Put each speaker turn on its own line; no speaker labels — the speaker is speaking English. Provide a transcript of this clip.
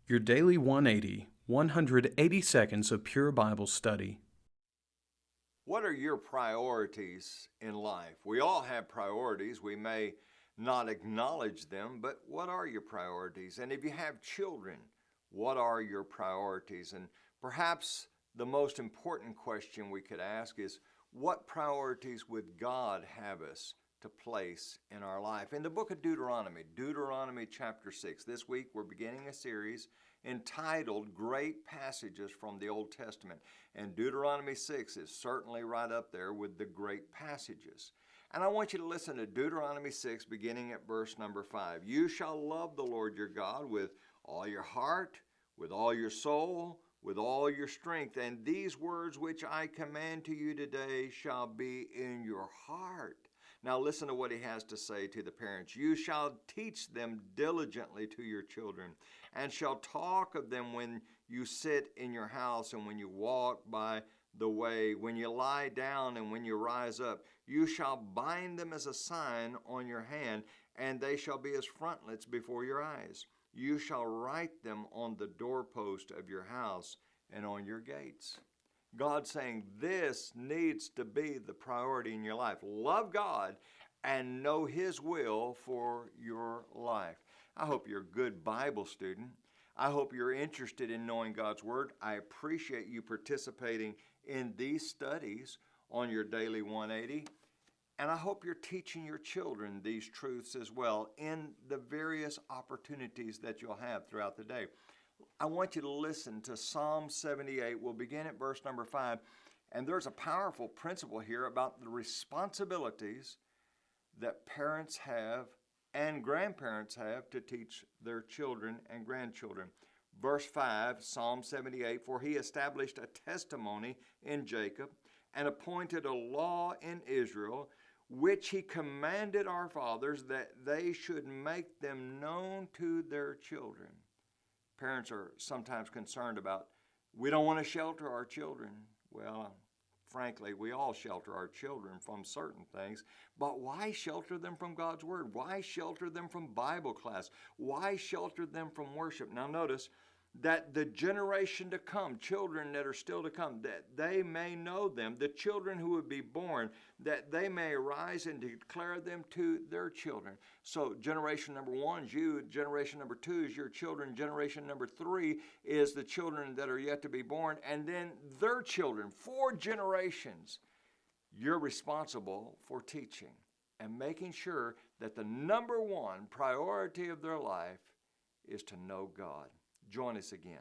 Your Daily 180, 180 seconds of pure Bible study.
What are your priorities in life? We all have priorities. We may not acknowledge them, but what are your priorities? And if you have children, what are your priorities? And perhaps the most important question we could ask is, what priorities would God have us to place in our life? In the book of Deuteronomy chapter 6, this week we're beginning a series entitled Great Passages from the Old Testament. And Deuteronomy 6 is certainly right up there with the great passages. And I want you to listen to Deuteronomy 6 beginning at verse number 5. You shall love the Lord your God with all your heart, with all your soul, with all your strength. And these words which I command to you today shall be in your heart. Now listen to what he has to say to the parents. You shall teach them diligently to your children, and shall talk of them when you sit in your house and when you walk by the way, when you lie down and when you rise up. You shall bind them as a sign on your hand, and they shall be as frontlets before your eyes. You shall write them on the doorpost of your house and on your gates. God's saying this needs to be the priority in your life. Love God and know His will for your life. I hope you're a good Bible student. I hope you're interested in knowing God's Word. I appreciate you participating in these studies on your Daily 180. And I hope you're teaching your children these truths as well in the various opportunities that you'll have throughout the day. I want you to listen to Psalm 78. We'll begin at verse number 5. And there's a powerful principle here about the responsibilities that parents have and grandparents have to teach their children and grandchildren. Verse 5, Psalm 78, for he established a testimony in Jacob and appointed a law in Israel, which he commanded our fathers that they should make them known to their children. Parents are sometimes concerned about, we don't want to shelter our children. Well, frankly, we all shelter our children from certain things, but why shelter them from God's Word? Why shelter them from Bible class? Why shelter them from worship? Now notice that the generation to come, children that are still to come, that they may know them, the children who would be born, that they may arise and declare them to their children. So generation number 1 is you, generation number 2 is your children, generation number 3 is the children that are yet to be born, and then their children, 4 generations. You're responsible for teaching and making sure that the number 1 priority of their life is to know God. Join us again.